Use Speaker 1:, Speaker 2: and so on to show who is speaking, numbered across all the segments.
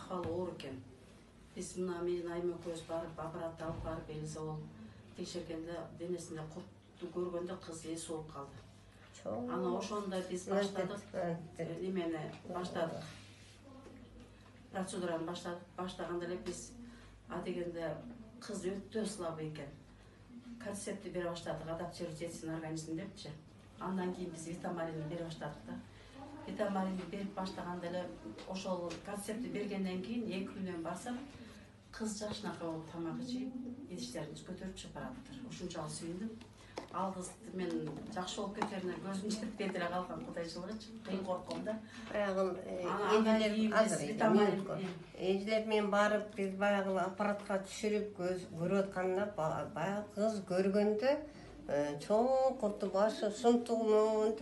Speaker 1: акыбалы оор экен. Биз мына менин айым экөөбүз барып аппаратты алып барып элизе болуп текшергенде денесинде куртту көргөндө кыз эси болуп калды. Ана ошондо биз баштадык, немени баштадык. Процедураны баштадык. Баштаганда эле биз адегенде кыз өтө слабый экен. Концепти бере баштадык, адаптируется организм депчи. Андан кийин биз витамин бере баштадык да. Витамин берип баштаганда эле ошол концепти бергенден кийин 2 күндөн басып кыз жашынакай болуп тамак ичип, идиштерибиз көтөрүп чыгып бараттыр. Ушунчалык сүйүндүм. Ал кызды мен жакшы болуп кетерине көзүм жетпей деле калган, кудайчылыгычы. Кыйын корком да.
Speaker 2: Баягы эжелер менен барып биз баягы аппаратка түшүрүп көрүп атканда баягы кыз көргөндө чоң курту башы сунтугунун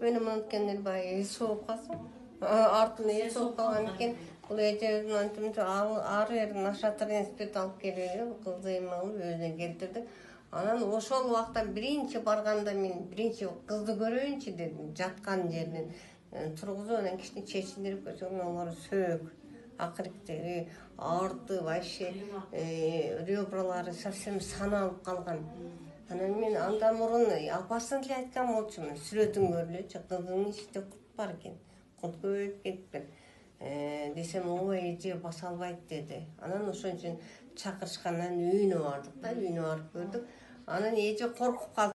Speaker 2: менин анткенде баягы эс болуп калсың. Артына эс болуп калган экен. Бул эжебиздин антымча ары бери нашатыр институт алып келип, кызды эме кылып өзүнө келтирди. Анан ошол убакта биринчи барганда мен биринчи кызды көрөйүнчү дедим. Жаткан жерден тургузуп анан кичине чечиндирип көрсөм алар сөөк, акыректери, аырты вообще ребралары совсем саналып калган. Анан мен андан мурун апасына деле айткан болчумун. Сүрөтүн көрүлөчү, кыздын ичинде курт бар экен. Курт көбөйүп кетиптир. Десем ой эже баса албайт деди. Анан ошон үчүн чакырышкандан үйүнө бардык да, үйүнө барып көрдүк. Анан эже коркуп калды.